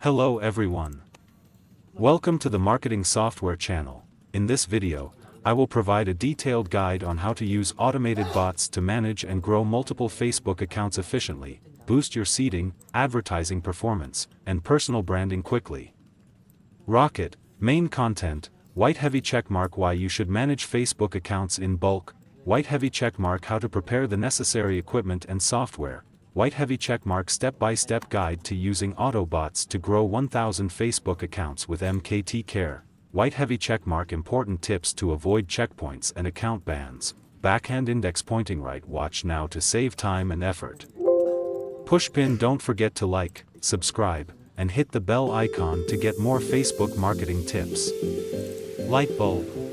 Hello everyone. Welcome to the Marketing Software channel. In this video, I will provide a detailed guide on how to use automated bots to manage and grow multiple Facebook accounts efficiently, boost your seeding, advertising performance, and personal branding quickly. Rocket, main content, white heavy checkmark why you should manage Facebook accounts in bulk, white heavy checkmark how to prepare the necessary equipment and software, white heavy checkmark step-by-step guide to using Autobots to grow 1000 Facebook accounts with MKT Care, white heavy checkmark important tips to avoid checkpoints and account bans, backhand index pointing right watch now to save time and effort. Pushpin don't forget to like, subscribe, and hit the bell icon to get more Facebook marketing tips. Light bulb.